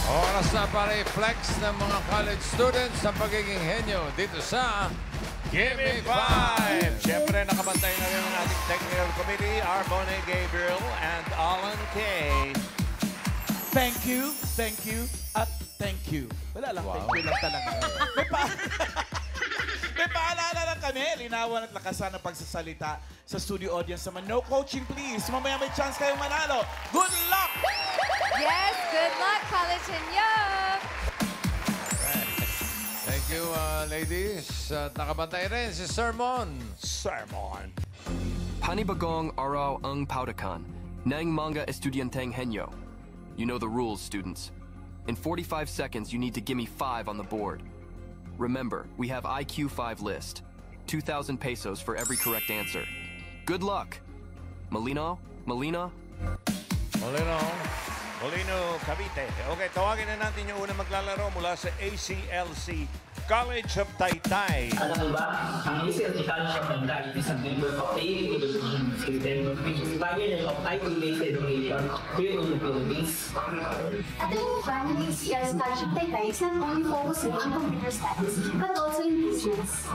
Oras na para i-flex ng mga college students sa pagiging henyo dito sa Gimme 5! Siyempre, nakabantay na rin ang ating technical committee, Arbone Gabriel and Alan Kay. Thank you, at thank you. Wala lang, thank you lang talaga. May paalala lang kami. Linawan at lakasan ang pagsasalita sa studio audience naman. No coaching, please. Mamaya may chance kayong manalo. Good luck! Yes, good luck, College Henyo! Thank you, ladies. At nakabantay rin si Sermon. Panibagong araw ang pautakan ng mga estudyanteng henyo. You know the rules, students. In 45 seconds, you need to give me 5 on the board. Remember, we have IQ 5 list. 2,000 pesos for every correct answer. Good luck! Molino? Molino, Cavite. Okay, tawagin na natin yung unang maglalaro mula sa ACLC College of Taytay. Alam mo ba, ang ACLC College of Taytay is a member of the Philippine system which is pioneer of IT-based education here in the Philippines. At the time, the ACLC College of Taytay is not only focusing on computer studies, but also in business.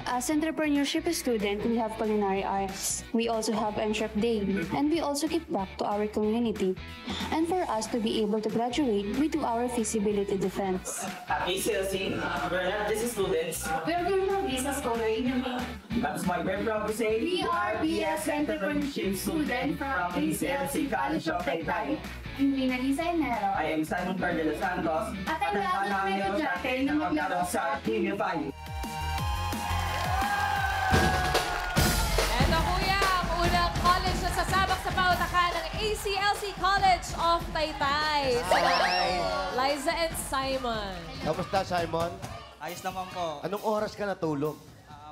As entrepreneurship student, we have culinary arts. We also have Entrep Day, and we also give back to our community. And for us to be able to graduate, we do our feasibility defense. At ACLC, we're not just students. We're going to business scholar in That's why we're proud to say We are BS Entrepreneurship student from ACLC College of Taytay. I'm Lina Lisa Enero. I am Simon Cardelo Santos. At ang lahat ng mga estudyante na maglaro sa Gimme 5. Eto kuya, ang unang college na sasabak sa pautakan ng ACLC College of Taytay. Liza and Simon. Kamusta, Simon? Ayos naman po. Anong oras ka natulog?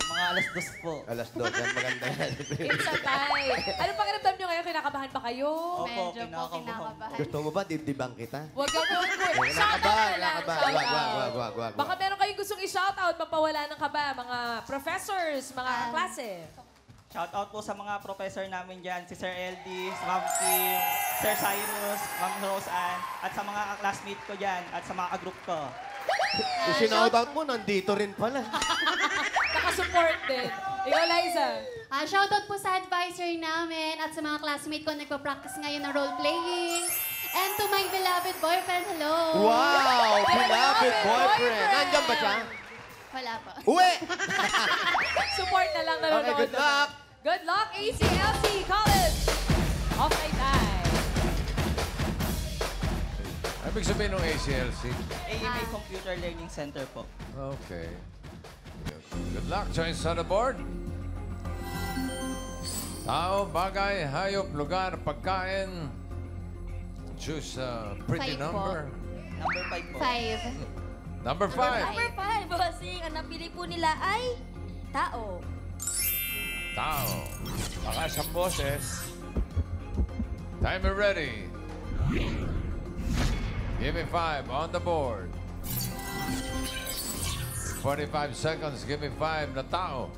Mga alas 2 po. Alas 2. Yan, maganda yan. It's a tie. Ano pakiramdam nyo ngayon? Kinakabahan ba kayo? Opo, kinakabahan. Gusto mo ba dibdibang kita? Huwag ka po. Shoutout na lang. Wag. Baka meron kayong gustong i-shoutout, mapawala ng kaba, mga professors, mga kaklase. Shoutout po sa mga professor namin dyan, si Sir LD, si Ma'am Kim, Sir Cyrus, Ma'am Rose Ann, at sa mga classmate ko dyan, at sa mga group ko. Yung sinoutout mo, nandito rin pala. Naka-support din. Ikaw, Liza. Shoutout po sa advisor namin at sa mga classmate ko nagpa-practice ngayon ng role-playing. And to my beloved boyfriend, hello! Wow! Beloved boyfriend! Nandiyan ba siya? Wala pa. Uwi! Support na lang nanonood. Okay, good luck! Good luck, ACLC College of Taytay. Ibig sabihin ng ACLC? AMA Computer Learning Center po. Okay. Good luck. Choice on the board. Tao, bagay, hayop, lugar, pagkain. Choose a pretty 5 po. number. Number 5 po. 5. Number 5. Number 5, bossing. Ang napili po nila ay tao. Tao. Baka isang boses. Timer ready. Give me 5 on the board. 45 seconds, give me 5 na tao.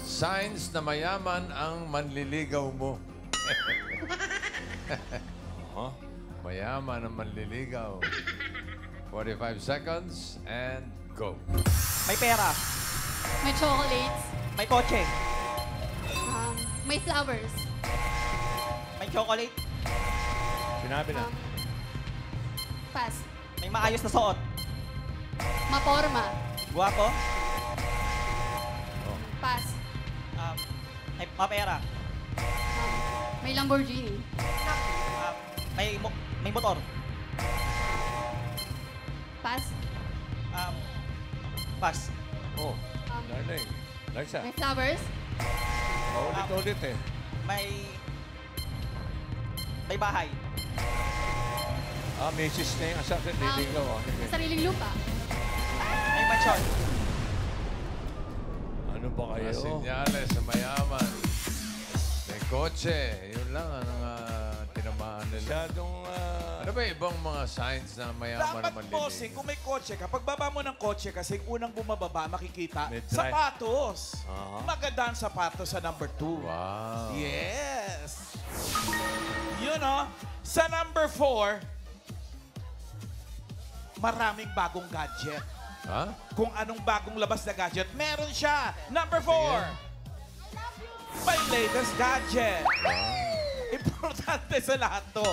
Signs na mayaman ang manliligaw mo. Mayaman ang manliligaw. 45 seconds and go. May pera. May chocolates. May kotse. May flowers. May chocolate. Sinabi na. Pass. May maayos na suot. Maporma. Guwapo. Pass. May mapera. May Lamborghini. May motor. Pass. Pass. Oh, darling. Liza. May flowers. Ulit-ulit eh. May bahay. Misis na yung asakin. Liligaw. Sariling lupa. May mansyon. Ano ba kayo? Mga sinyales sa mayaman. May kotse. Yun lang ang tinamaan nila. Masyadong... Ano ba ibang mga signs na mayaman Dapat, naman bossing, kung may kotse ka, pagbaba mo ng kotse kasi unang bumababa, makikita, May drive. sapatos. Maganda ang sapatos sa number 2. Wow. Yes! Yun o, sa number 4, maraming bagong gadget. Ha? Kung anong bagong labas na gadget, meron siya. Number 4. May latest gadget. Importante sa lahat to.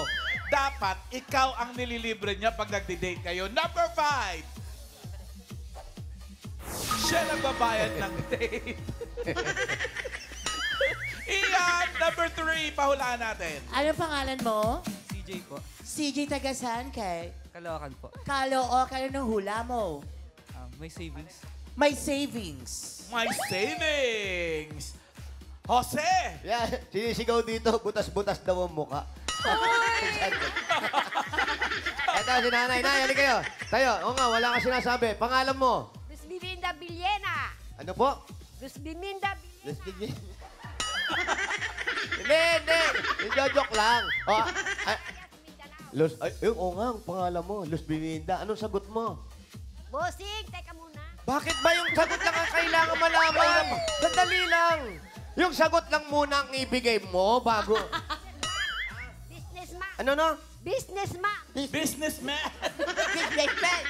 Dapat ikaw ang nililibre niya pag nagdi-date kayo. Number 5. Siya nagbabayad ng date. Iyan, number 3. Pahulaan natin. Ano pangalan mo? CJ po. CJ Tagasan kay Caloocan po. Caloocan. Anong hula mo? May savings. May savings. My savings. Jose! Yan, sinisigaw dito, butas-butas daw ang muka. Eto, si nanay. Nay, halika kayo. Tayo, oo nga, wala ka sinasabi. Pangalan mo? Luz Biminda Villena. Ano po? Luz Biminda Villena. Hindi. Joke lang. Oh, Luz, oo nga, ang pangalan mo, Luz Biminda. Anong sagot mo? Bossing, teka muna. Bakit ba yung sagot lang ang kailangan malaman? Sandali lang. Yung sagot lang muna ang ibigay mo bago... Businessman. Ano no? Businessman. Businessman. Businessman.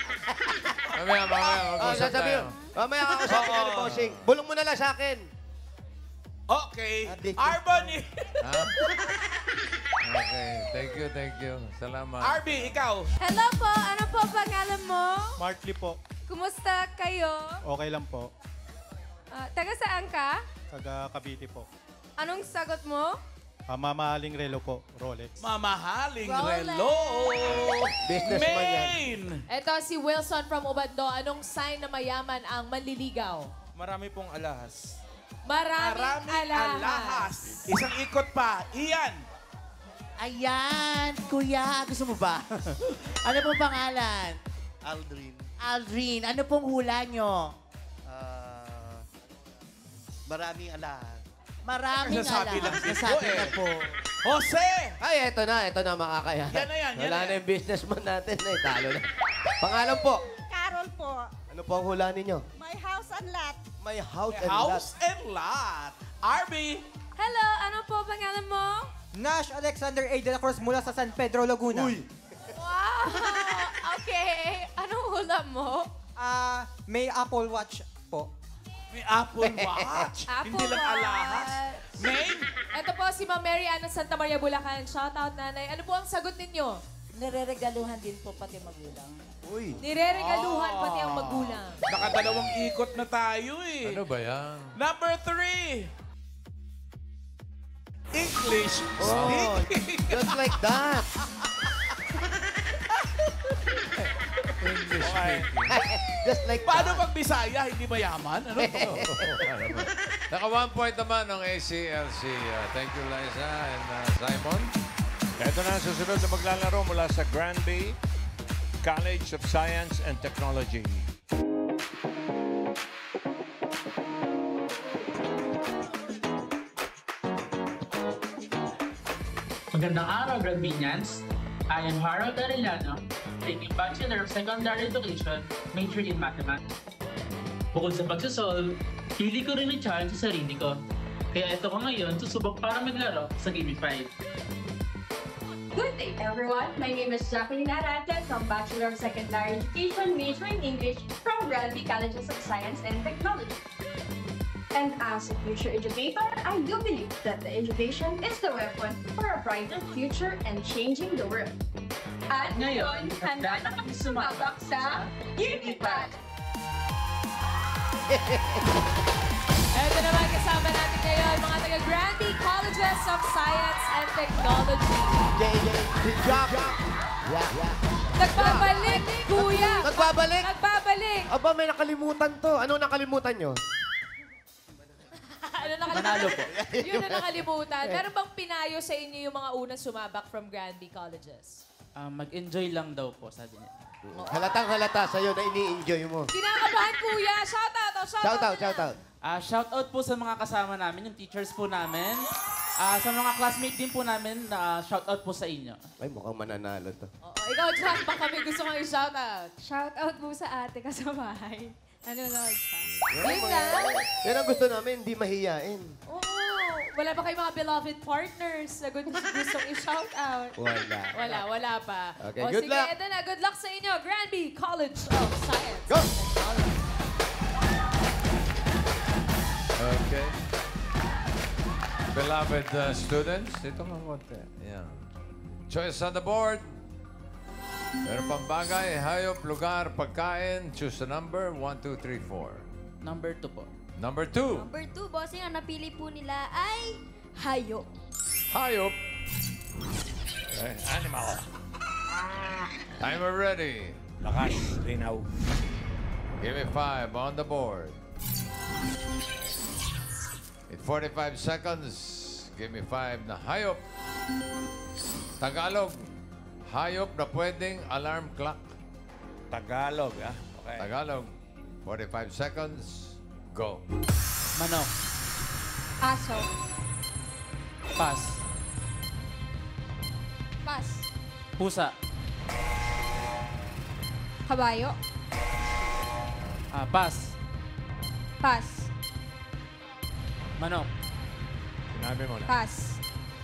Mamaya, mag-usap tayo. Mamaya ako sa akin, ano, bossing. Bulong mo na lang sa akin. Okay. Arboni. Ha? Okay, thank you. Salamat. Arby, ikaw. Hello po, ano po pangalan mo? Martley po. Kumusta kayo? Okay lang po. Taga saan ka? Taga Cavite po. Anong sagot mo? Mamahaling relo po, Rolex. Mamahaling Rolex. relo. Businessman yan. Main. Ito si Wilson from Ubando. Anong sign na mayaman ang manliligaw? Marami pong alahas. Maraming alahas. Isang ikot pa. Iyan. Ayan, kuya. Gusto mo ba? Ano pong pangalan? Aldrin. Aldrin. Ano pong hula nyo? Maraming alahan. Maraming Nasabi lang alahas. din Nasabi po na eh. po. Jose! Ay, eto na makakaya. Yan na yan. Wala na yung businessman natin na talo na. Pangalan po? Carol po. Ano po ang hula ninyo? My house and lot. My house and House lot. and lot. Arby. Hello, ano po pangalan mo? Nash Alexander A. de la Cruz mula sa San Pedro, Laguna. Uy! Wow! Okay. Anong hula mo? May Apple Watch po. May Apple Watch. Hindi lang alahas. Main. Ito po si Ma'am Mary Ann ng Santa Maria, Bulacan. Shout out, nanay. Ano po ang sagot ninyo? Nireregaluhan din po pati magulang. Uy! Nireregaluhan pati ang magulang. Nakadalawang ikot na tayo eh. Ano ba yan? Number 3. English Oh, speaking. just like that. English Okay. speaking. Just like Paano that. pag Bisaya, hindi mayaman? Ano to? Naka 1 point naman ng ACLC. Thank you, Liza and Simon. Ito na ang susunod na maglalaro mula sa Granby College of Science and Technology. Magandang araw, Granbinians. I am Harold Arellano, taking Bachelor of Secondary Education, major in Mathematics. Bukod sa pagsasolve, pili ko rin i-challenge sa sarili ko. Kaya ito ko ngayon, susubok para maglaro sa Gamified. Good day, everyone. My name is Jacqueline Arate from Bachelor of Secondary Education, major in English from Granby Colleges of Science and Technology. And as a future educator, I do believe that the education is the weapon for a brighter future and changing the world. At ngayon, handa na kami sumabak sa Unipad! Ito naman kasama natin ngayon, mga taga Granby Colleges of Science and Technology. Good job. Nagbabalik, kuya! Nagbabalik? Nagbabalik! Aba, may nakalimutan to. Ano nakalimutan nyo? Ano nakalimutan? Manalo po. Yun na nakalimutan. Meron bang pinayo sa inyo yung mga unang sumabak from Granby Colleges? Mag-enjoy lang daw po, sabi niya. Halatang halata sa'yo na ini-enjoy mo. Kinakabahan, kuya! Shout out! Shout out. Shout out po sa mga kasama namin, yung teachers po namin. Sa mga classmate din po namin, shout out po sa inyo. Ay, mukhang mananalo to. Oo, ikaw, Jack, baka may gusto kang i-shout out. Shout out po sa ate ka sa bahay. Nanonood siya. Yun lang. Yan ang gusto namin, hindi mahiyain. Oo. Wala ba kayong mga beloved partners na gustong i-shout out? Wala pa. Okay, O, good sige, luck. eto na. Good luck sa inyo. Granby College of Science. Go! Okay. Beloved students, dito nga konti. Yeah. Choice on the board. Meron pang bagay, hayop, lugar, pagkain. Choose a number. 1, 2, 3, 4. Number 2 po. Number 2. Number 2, bossing, ang napili po nila ay hayop. Hayop. Okay, animal. Timer ready. Lakas, linaw. Give me 5 on the board. In 45 seconds, give me 5 na hayop. Tagalog. Hayop na pwedeng alarm clock. Tagalog, ah. Okay. Tagalog. 45 seconds. Go. Manok. Aso. Pass. Pas. Pusa. Kabayo. Pass. Pas. Manok. Sinabi mo na. Pas.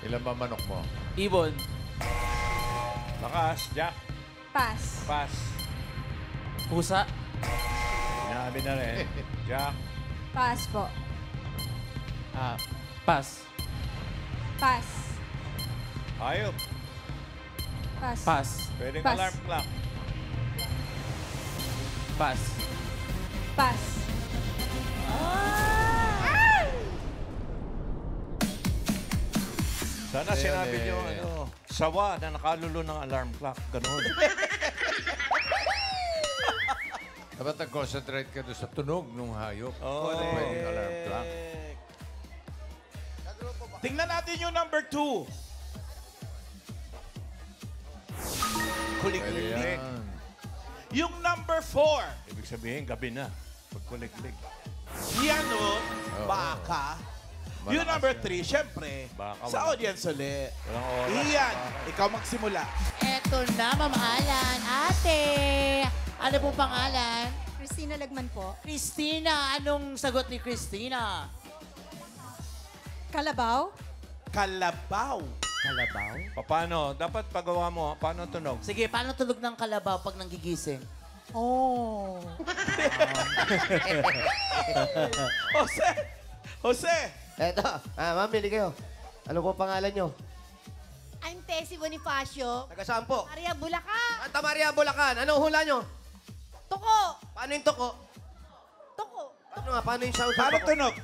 Ilan ba manok mo? Ibon. Lakas, Jack. Pas. Pass. Pusa. Sinabi na rin. Jack. Pas po. Pass. Pas. Hayop. Pas. Pass. Pwedeng Pass. alarm clock. Pass. Pas. Sana sinabi niyo, sawa na nakalulo ng alarm clock. Ganun. Dapat nag-concentrate ka doon sa tunog ng hayop. Oh. Pwedeng alarm clock. Tingnan natin yung number 2. Kulig-lig. Yan. Yung number 4. Ibig sabihin, gabi na. Pagkulig-lig. Yan o, baka. Yung Malakas number yan. 3, syempre, Baka sa wala. audience ulit. Walang oras. Iyan, ikaw magsimula. Eto na, Ma'am Alan. Ate, ano pong pangalan? Christina Lagman po. Christina. Anong sagot ni Christina? Kalabaw. Kalabaw. Kalabaw? Paano? Dapat pagawa mo. Paano tunog? Sige, paano tunog ng kalabaw pag nanggigising? Oh. Jose! Eto, ma'am, bili kayo. Ano po pangalan nyo? I'm Tessie Bonifacio. Taga saan po? Maria Bulacan. Santa Maria, Bulacan. Anong hula nyo? Tuko. Paano yung toko? Tuko. Paano nga? Paano yung sound? Paano tunog?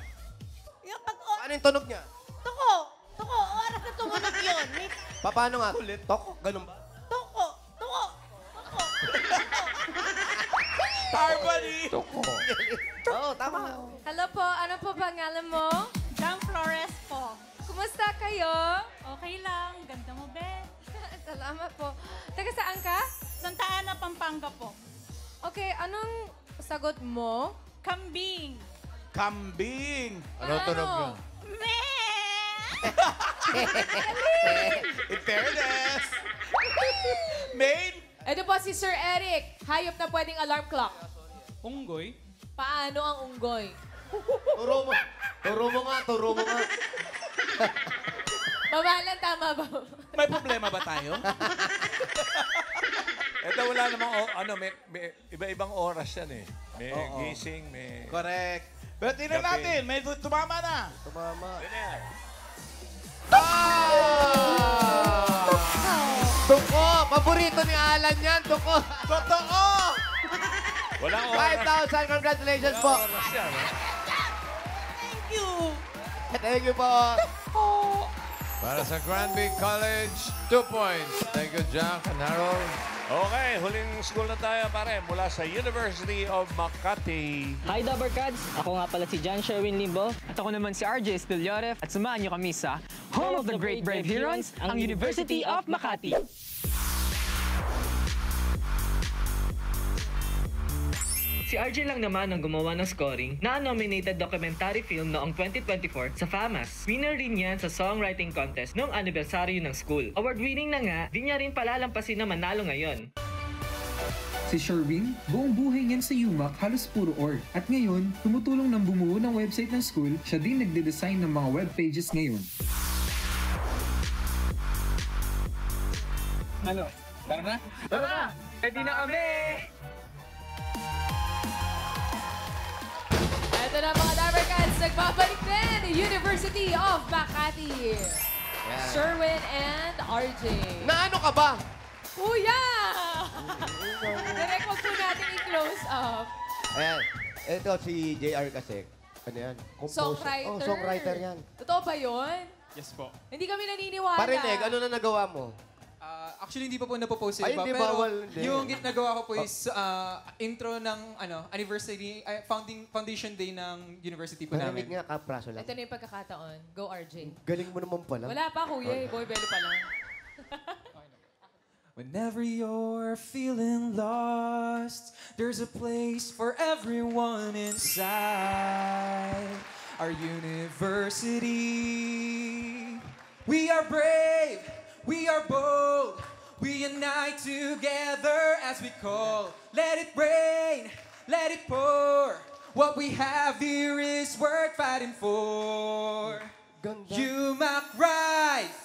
Yung pag... Paano yung tunog niya? Tuko. Tuko. Oras na tumunog yun. May Paano nga? Toko? Ganun ba? tuko. Tuko. Tuko. Harmony! Oo, tama. Hello po. Ano po pangalan mo? Jam Flores po. Kumusta kayo? Okay lang. Ganda mo, be. Salamat po. Taga saan ka? Santa Ana, Pampanga po. Okay, anong sagot mo? Kambing. Kambing! Ano tunog niya? In fairness! Main? Ito po si Sir Eric. Hayop na pwedeng alarm clock. Unggoy. Paano ang unggoy? Turo mo. Turo mo nga, turo mo nga. Mamahalan, tama ba? May problema ba tayo? Ito wala namang, may iba-ibang oras yan eh. May Oo. gising, may... Correct. Pero tingnan Gabi. natin, may tumama na. Tumama. Yun yan. Tuko! Paborito ni Alan yan, tuko. Totoo! Walang oras. 5,000, congratulations po. Walang oras yan. eh. Thank you. Thank you po. Para sa Granby College, 2 points. Thank you, Jack and Harold. Okay, huling school na tayo, pare. Mula sa University of Makati. Hi, Dabarkads! Ako nga pala si John Sherwin Limbo. At ako naman si RJ Spilyoref. At samahan niyo kami sa Home of the Great Brave Herons, ang University of Makati. Si RJ lang naman ang gumawa ng scoring na nominated documentary film noong 2024 sa FAMAS. Winner rin yan sa songwriting contest noong anibersaryo ng school. Award-winning na nga, di niya rin palalampasin na manalo ngayon. Si Sherwin, buong buhay niyan sa UMAC halos puro org. At ngayon, tumutulong ng bumuo ng website ng school, siya din nagde-design ng mga web pages ngayon. Ano? Tara na? Tara na! Ready na kami! Ito na mga Dabber Cats, nagbabalik din, University of Makati. Sherwin and RJ. Na ano ka ba? Kuya! Direct wag po natin i-close up. Ayan. Ito si JR kasi. Ano yan? Songwriter. Oh, songwriter yan. Totoo ba yun? Yes po. Hindi kami naniniwala. Parinig, ano na nagawa mo? Actually, hindi pa po napopost Ay, iba. hindi, Pero bawal, hindi. yung nagawa ko po is intro ng anniversary, foundation day ng university po Parinig namin. nga, kapraso lang. Ito na yung pagkakataon. Go, RJ. Galing mo naman pala. Wala pa, kuya. Boy, bello pa lang. Whenever you're feeling lost, there's a place for everyone inside our university. We are brave, we are bold, we unite together as we call. Let it rain, let it pour. What we have here is worth fighting for. UMAC rise,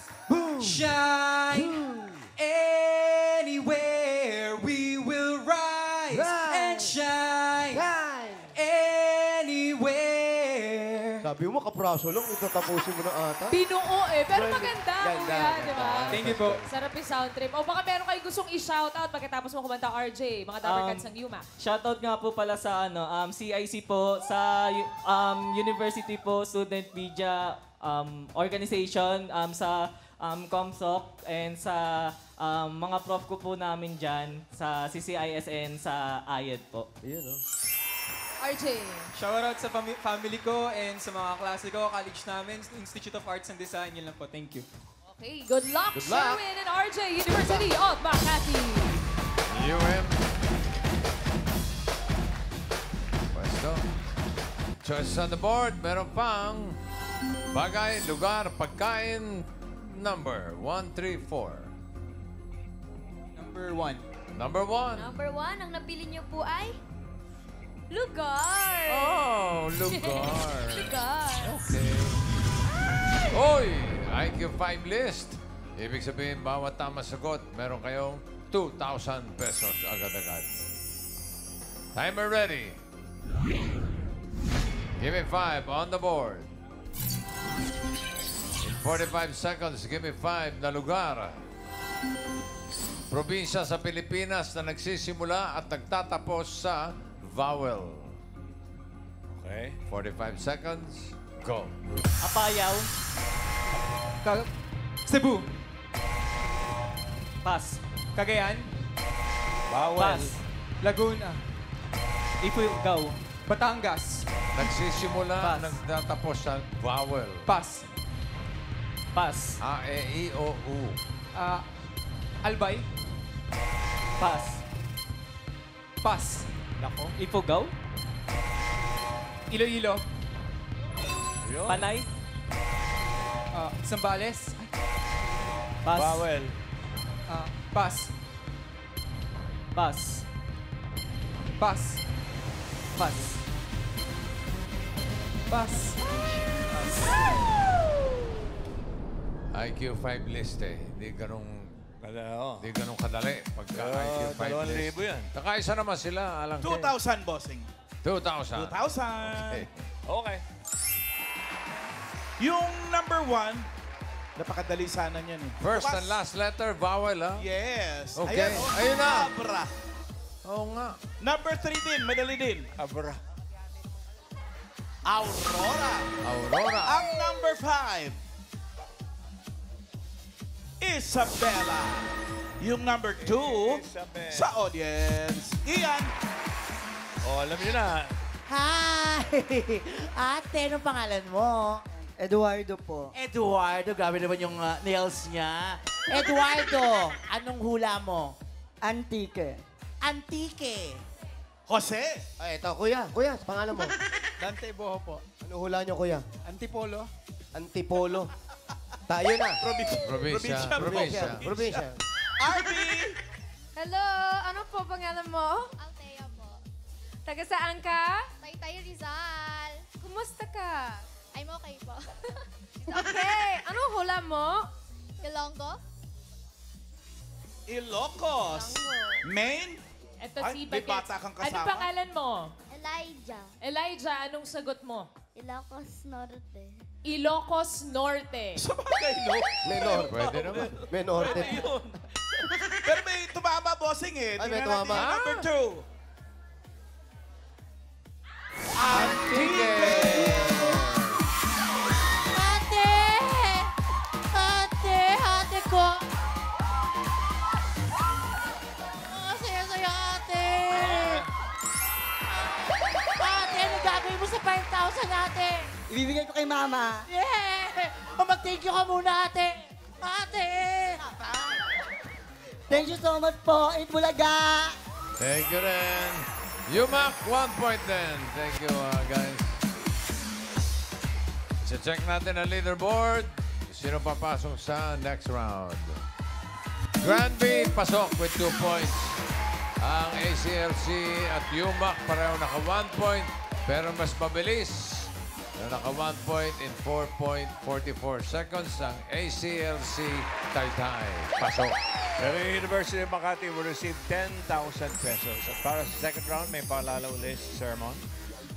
shine. Anywhere we will rise and shine. Anywhere. Sabi mo, kapraso lang, itatapusin mo na ata. Binuo eh, pero maganda, kuya, di ba? Thank you po. Sarap yung sound trip. O baka meron kayong gustong i-shoutout pagkatapos mo kumanta, RJ, mga Dabber Cats ng UMAC. Shoutout nga po pala sa CIC po, sa University po, Student Media Organization, sa ComSoc, and sa mga prof ko po namin dyan, sa CCISN, sa IED po. Ayun, no? RJ. Shoutout sa family ko and sa mga klase ko, college namin, Institute of Arts and Design. Yun lang po. Thank you. Okay, good luck, Good luck. Sherwin and RJ, University of Makati. UM. Pwesto. Choices on the board. Meron pang bagay, lugar, pagkain, number 1, 3, 4. Number 1. Number 1. Number 1, ang napili niyo po ay lugar. Oh, lugar. Lugar. Okay. Oy! IQ 5 list. Ibig sabihin, bawat tama sagot, meron kayong 2,000 pesos agad-agad. Timer ready. Give me 5 on the board. In 45 seconds, give me 5 na lugar. Probinsya sa Pilipinas na nagsisimula at nagtatapos sa vowel. Okay. 45 seconds. Go. Apayao. Cebu. Pass. Cagayan. Pass. Laguna. Ifugao. Batangas. Nagsisimula, nagtatapos sa vowel. Pass. Pass. A, E, I, O, U. Albay. Pass. Pass. Nako. Ifugao. Iloilo. Panay. Zambales. Pass. Bawel. Pass. Pass. Pass. Pass. Pass. IQ 5 list eh. Hindi ganong kadali. Pagka IQ 5 list. 2,000 yan. Kakaisa naman sila. Alang 2,000, bossing. 2,000. 2,000. Okay. Yung number 1, napakadali sana niyan eh. First and last letter, vowel, ha? Yes. Okay. Ayan, Ayun na. Abra. Oo nga. Number 3 din, madali din. Abra. Aurora. Aurora. Ang number 5, Isabela. Yung number 2, sa audience, Ian. Oh, alam niyo na. Hi! Ate, anong pangalan mo? Eduardo po. Eduardo, grabe naman yung nails niya. Eduardo, anong hula mo? Antique. Antique. Jose. Ay, ito, kuya. Kuya, pangalan mo. Dante Boho po. Ano hula niyo, kuya? Antipolo. Antipolo. Tayo na. Probinsya. Probinsya. Arby. Hello, ano po ba pangalan mo? Althea po. Taga saan ka? Taytay Rizal. Kumusta ka? I'm okay po. Okay. Anong hula mo? Ilonggo? Ilocos. Maine? Ito Ay, si may Bagets. bata kang kasama. Anong pangalan mo? Elijah. Elijah, anong sagot mo? Ilocos Norte. Ilocos Norte. Sabagay, no? May norte. Pwede naman. May norte. Pwede yun. Pero may tumama, bossing eh. Ay, may Tingnan natin tumama. yung number 2. Antique! Ate! Ate! Ate ko! Saya-saya, ate! Ate, ano gagawin mo sa 5,000, ate? Ibibigay ko kay mama. Yeah! Mag-thank you ka muna, ate! Ate! Thank you so much po, Eat Bulaga! Thank you rin. Yumak, 1 point din. Thank you, guys. Check natin ang leaderboard. Sino papasok sa next round? Granby, pasok with 2 points. Ang ACLC at Yumak pareho naka 1 point, pero mas mabilis. Naka 1 point in 4.44 seconds ang ACLC Taytay. Pasok. The University of Makati will receive 10,000 pesos. At para sa second round, may paalala ulit si Sermon.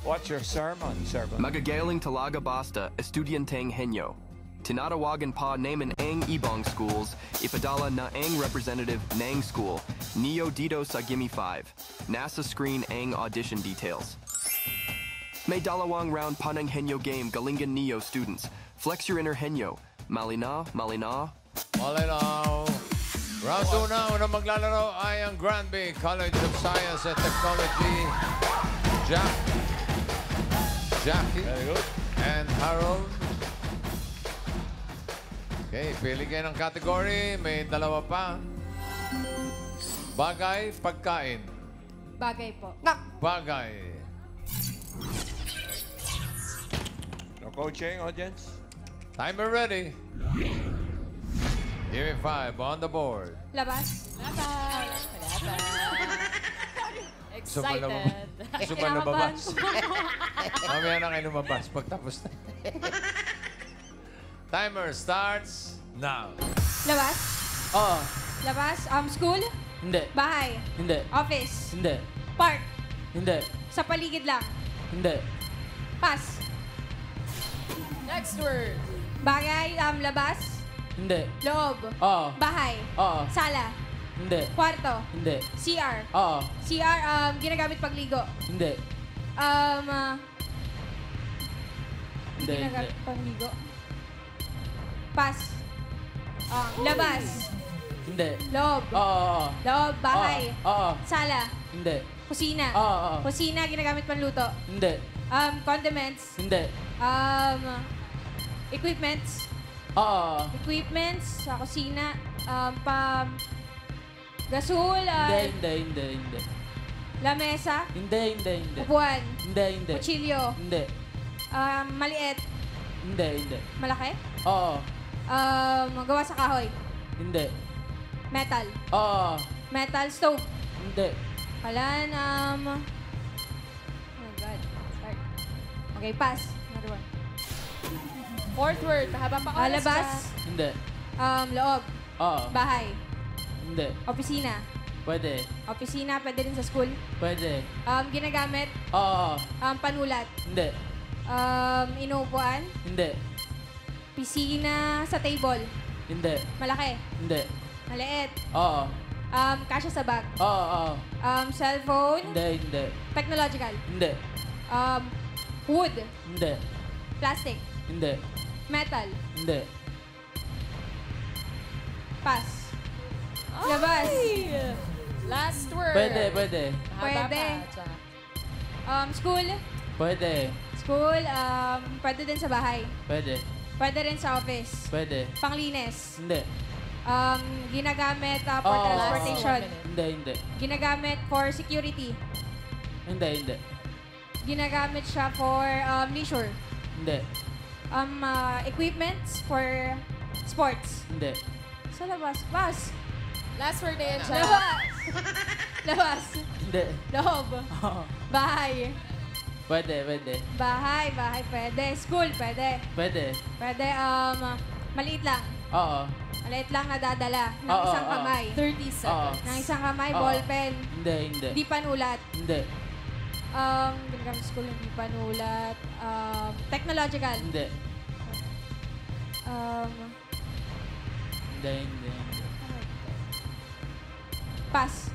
What's your sermon, Sermon? Magagaling Talaga Basta, Estudianteng Henyo. Tinatawagan pa naman ang ibang schools, ipadala na ang representative ng school, Neo dito sa Gimme 5. Nasa screen ang audition details. May dalawang round pa ng Henyo game galingan Neo students. Flex your inner Henyo. Malina, malina. Malinaw. Round 2 na. Unang maglalaro ay ang Granby College of Science and Technology. Jackie and Harold. Okay, pili kayo ng category. May dalawa pa. Bagay, pagkain. Bagay po. Bagay. No coaching, audience? Timer ready. Give me 5 on the board. Labas. Labas. Excited. Gusto ba lumabas? Mamaya na kayo lumabas pagtapos na. Timer starts now. Labas. Oo. Labas. School? Hindi. Bahay? Hindi. Office? Hindi. Park? Hindi. Sa paligid lang? Hindi. Pass. Next word. Bagay, labas? Hindi. Loob? Oo. Bahay? Oo. Sala? Hindi. Kwarto? Hindi. CR? Oo. CR, ginagamit pagligo? Hindi. Hindi. Ginagamit pagligo? Pass. Labas? Hindi. Loob? Oo. Loob, bahay? Oo. Sala? Hindi. Kusina? Oo. Kusina, ginagamit panluto? Hindi. Condiments? Hindi. Equipments? Oo. Equipments sa kusina? Gasol? Hindi. Lamesa? Hindi. Upuan? Hindi. Kutsilyo? Hindi. Maliit? Hindi. Malaki? Oo. Gawa sa kahoy? Hindi. Metal? Oo. Metal stove? Hindi. Kalan, oh my God. Start. Okay, pass. Another one. Fourth word. Haba pa oras Labas? ka. Hindi. Loob? Oo. Bahay? Hindi. Opisina? Pwede. Opisina, pwede rin sa school? Pwede. Ginagamit? Oo. Panulat? Hindi. Inuupuan? Hindi. Pisina sa table? Hindi. Malaki? Hindi. Maliit? Oo. Kasya sa bag? Oo. Cellphone? Hindi. Technological? Hindi. Wood? Hindi. Plastic? Hindi. Metal? Hindi. Pass. Labas. Last word. Pwede. Pwede. School? Pwede. School, pwede din sa bahay. Pwede. Pwede rin sa office. Pwede. Panglinis. Hindi. Ginagamit for transportation. Hindi. Ginagamit for security. Hindi. Ginagamit siya for leisure. Hindi. Equipments for sports. Hindi. Sa labas. Pass. Last word din siya. Labas. Labas. Hindi. Loob. Oo. Bahay. Pwede. Bahay, pwede. School, pwede. Pwede. Pwede, maliit lang. Oo. Maliit lang nadadala ng Oo, isang oo. kamay. 30 seconds. Ng isang kamay, Oo. ballpen. Hindi. Di panulat. Hindi. Ginagamit sa school, hindi panulat. Technological. Hindi. Um, Hindi. pass.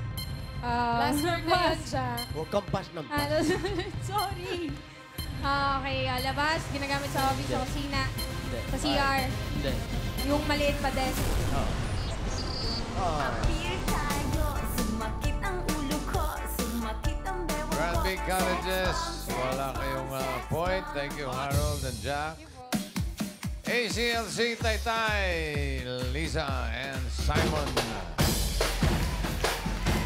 Last word na yun siya. Huwag kang pass ng pass. Sorry. Okay, labas. Ginagamit sa office, sa kusina. Hindi. Sa CR. Hindi. Yung maliit pa din. Oo. Grand Big Colleges, wala kayong point. Thank you, Harold and Jack. ACLC Taytay, Lisa and Simon.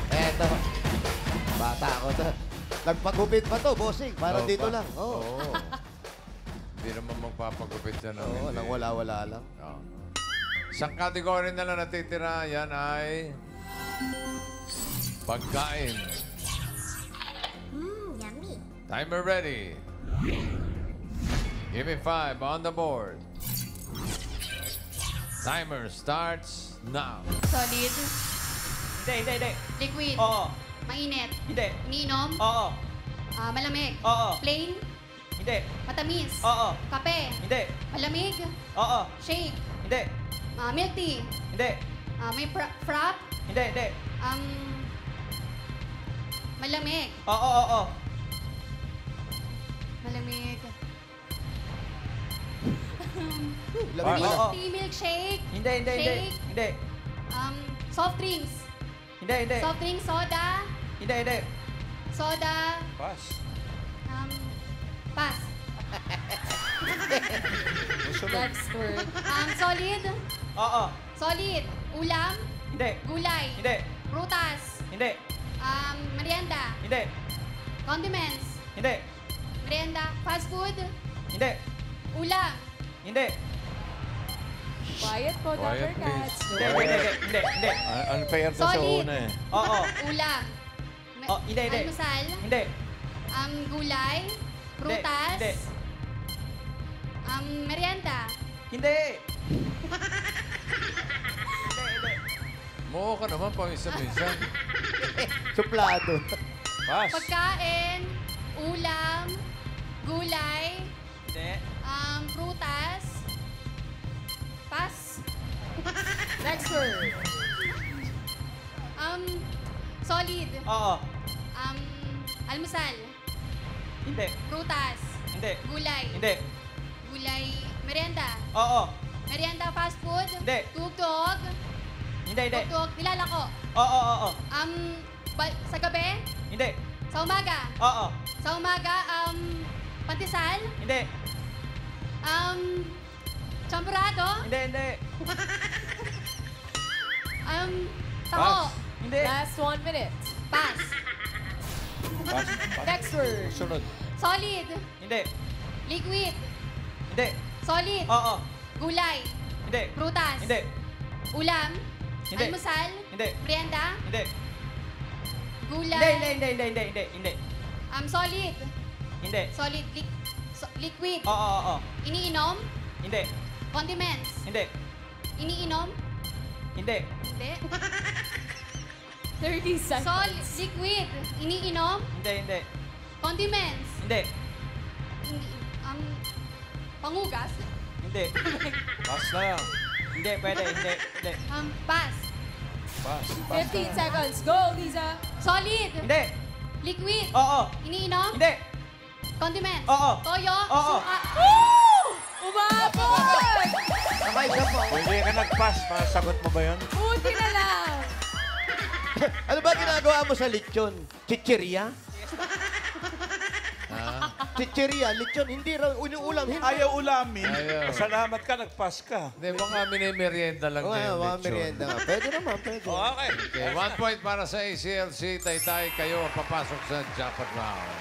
Eto. Bata ako to. Nagpagupit pa to, bossing. Para dito lang. Oo. Hindi naman magpapagupit yan. Oo, nang wala-wala lang. Isang category na lang natitira, yan ay pagkain. Yummy. Timer ready. Give me 5 on the board. Timer starts now. Solid. Hindi. Liquid. Oo. Mainit. Hindi. Iniinom. Oo. Malamig. Oo. Plain. Hindi. Matamis. Oo. Kape. Hindi. Malamig. Oo. Shake. Hindi. Milk tea. Hindi. May frap. Hindi. Malamig. Oo. Malamig. Oo. Tea milkshake. Hindi. Shake. Hindi. Soft drinks. Hindi. Soft drinks, soda. Hindi. Soda. Pass. Pass. Next word. Solid. Oo. Solid. Ulam. Hindi. Gulay. Hindi. Prutas. Hindi. Merienda. Hindi. Condiments. Hindi. Merienda. Fast food. Hindi. Ulam. Hindi. Quiet po, Dapper Cats. Hindi. Unfair to sa Solid. una eh. Oo. Ulam. Hindi. Almusal. Hindi. Gulay. Prutas. Hindi. Merienda. Hindi. Muo ka naman pang isa-isa. Suplado. Pass. Pagkain. Ulam. Gulay. Hindi. Prutas. Pass. Next word. Solid. Oo. Almusal. Hindi. Prutas. Hindi. Gulay. Hindi. Gulay. Merienda. Oo. Merienda fast food. Hindi. Tugtog. Hindi. Tugtog. Nilalako. Oo. Sa gabi. Hindi. Sa umaga. Oo. Sa umaga, pantisal. Hindi. Chamburado. Hindi. Taho. Hindi. Last 1 minute. Pass. Next word. Sunod. Solid. Hindi. Liquid. Hindi. Solid. Oo. Gulay. Hindi. Prutas. Hindi. Ulam. Hindi. Almusal. Hindi. Merienda. Hindi. Gulay. Hindi. Solid. Hindi. Solid. Liquid. Oo. Iniinom. Hindi. Condiments. Hindi. Iniinom. Hindi. Hindi. 30 seconds. Solid. Liquid. Iniinom. Hindi. Condiments. Hindi. Pangugas. Hindi. Pass na lang. Hindi, pwede. Hindi. Pass. Pass. 15 seconds. Go, Lisa. Solid. Hindi. Liquid. Oo. Iniinom. Hindi. Condiments. Oo. Toyo. Oo. Suka. Umabot! Sabay ka po. Hindi ka nag-pass. Masagot mo ba yun? Buti na lang. Ano ba ginagawa mo sa lechon? Chicheria? Chicheria, lechon, hindi raw ulam. Hindi. Ayaw ulamin. Ayaw. Salamat ka, nag-pass ka. Hindi, mga merienda lang Oo, na yung mga lechon. merienda nga. Pwede naman, pwede. Okay. Okay, 1 point para sa ACLC. Taytay, kayo ang papasok sa jackpot round.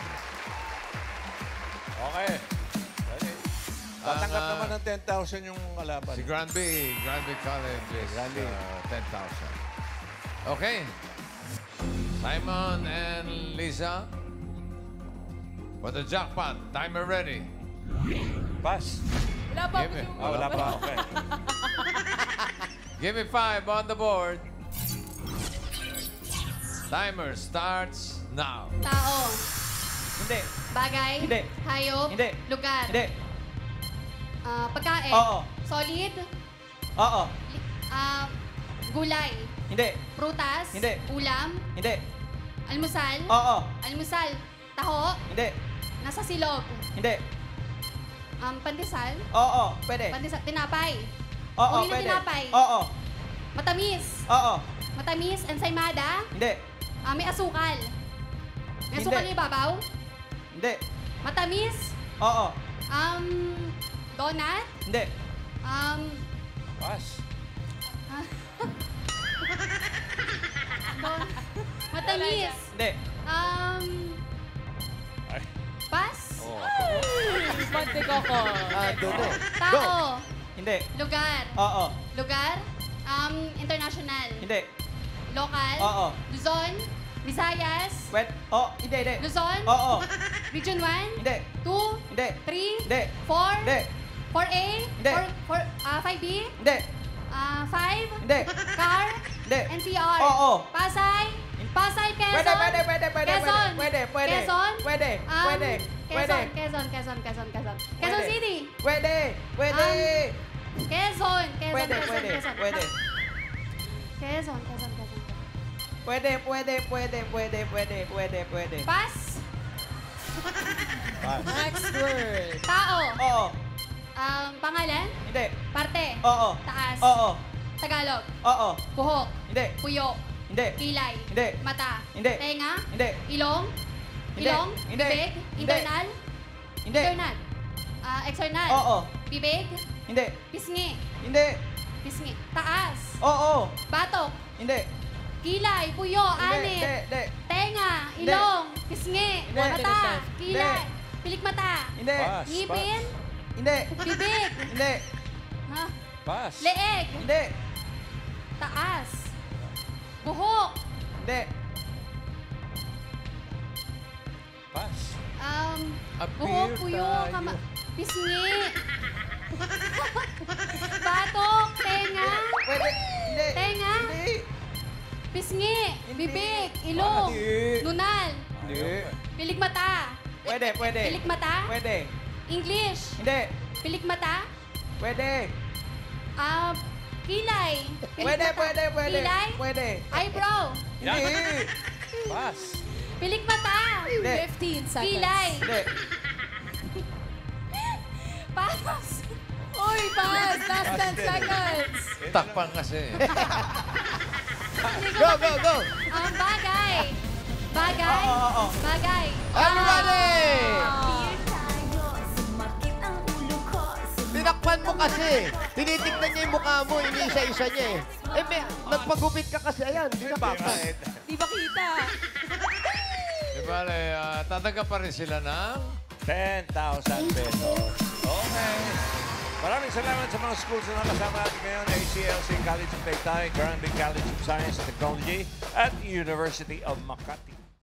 Okay. Ready? Tatanggap Ang, naman ng 10,000 yung kalaban. Si Granby College is 10,000. Okay. Simon and Lisa. For the jackpot, timer ready. Pass. Wala pa. Give me. Wala pa. Okay. Give me 5 on the board. Timer starts now. Tao. Hindi. Bagay. Hindi. Hayop. Hindi. Lugar. Hindi. Pagkain. Oo. Solid. Oo. Gulay. Hindi. Prutas. Hindi. Ulam. Hindi. Almusal. Oo. Almusal. Taho. Hindi. Nasa silog. Hindi. Pandesal. Oo. Pwede. Pandesal. Tinapay. Oo. Uli ng Pwede. tinapay. Oo. Matamis. Oo. Matamis. Ensaymada. Hindi. May asukal. May Hindi. asukal na ibabaw. Hindi. Matamis. Oo. Donut. Hindi. Pass. Matamis. Hindi. Pas. Pante ko ko. Doon eh. Tao. Hindi. Lugar. Oo. Lugar. International. Hindi. Local. Oo. Luzon. Visayas. Wait. Oh, hindi, hindi. Luzon. Oo. Region 1. Hindi. 2. Hindi. 3. Hindi. 4. Hindi. 4A. Hindi. 5B. Hindi. 5. Hindi. Car. Hindi. NCR. Oo. Pasay. Pasay, Quezon. Pwede. Quezon. Quezon. Pwede. Pwede. Quezon City. Pwede. Quezon. Pwede. Pas. Next word. Tao. Oo. Pangalan. Hindi. Parte. Oo. Taas. Oo. Tagalog. Oo. Buhok. Hindi. Puyo. Hindi. Kilay. Hindi. Mata. Hindi. Tenga. Hindi. Ilong. Hindi. Ilong. Hindi. Bibig. Hindi. Internal. Hindi. Internal. External. Oo. Bibig. Hindi. Pisngi. Hindi. Pisngi. Taas. Oo. Batok. Hindi. Kilay. Puyo. Hindi. Anit. Hindi. Tenga. Ilong. Pisngi. Hindi. Mata. Hindi. Kilay. Pilikmata. Hindi. Ngipin. Hindi. Bibig. Hindi. Ha? Pass. Leeg. Hindi. Taas. Buhok. Hindi. Pass. Buhok, puyo, pisngi. Batok, tenga. Pwede. Hindi. Tenga. Hindi. Pisngi. Bibig. Ilong. Hindi. Nunal. Hindi. Pilikmata. Pwede. Pilikmata. Pwede. English. Hindi. Pilikmata. Pwede. Kilay. Pwede. Kilay. Pwede. Eyebrow. Hindi. Pass. Pilikmata. Hindi. 15 seconds. Kilay. Hindi. Pass. Uy, pass. Last 10 seconds. Takpan kasi. Go. Bagay. Bagay. Oo. Bagay. Everybody! Tinakpan mo kasi. Tinitignan niya yung mukha mo, ini-isa-isa niya eh. Nagpagupit ka kasi, ayan. Tinakpan. Di ba kita? Di bale, tatanggap pa rin sila ng 10,000 pesos. Okay. Maraming salamat sa mga schools na nakasama natin ngayon. ACLC College of Taytay, Granby College of Science and Technology, at University of Makati.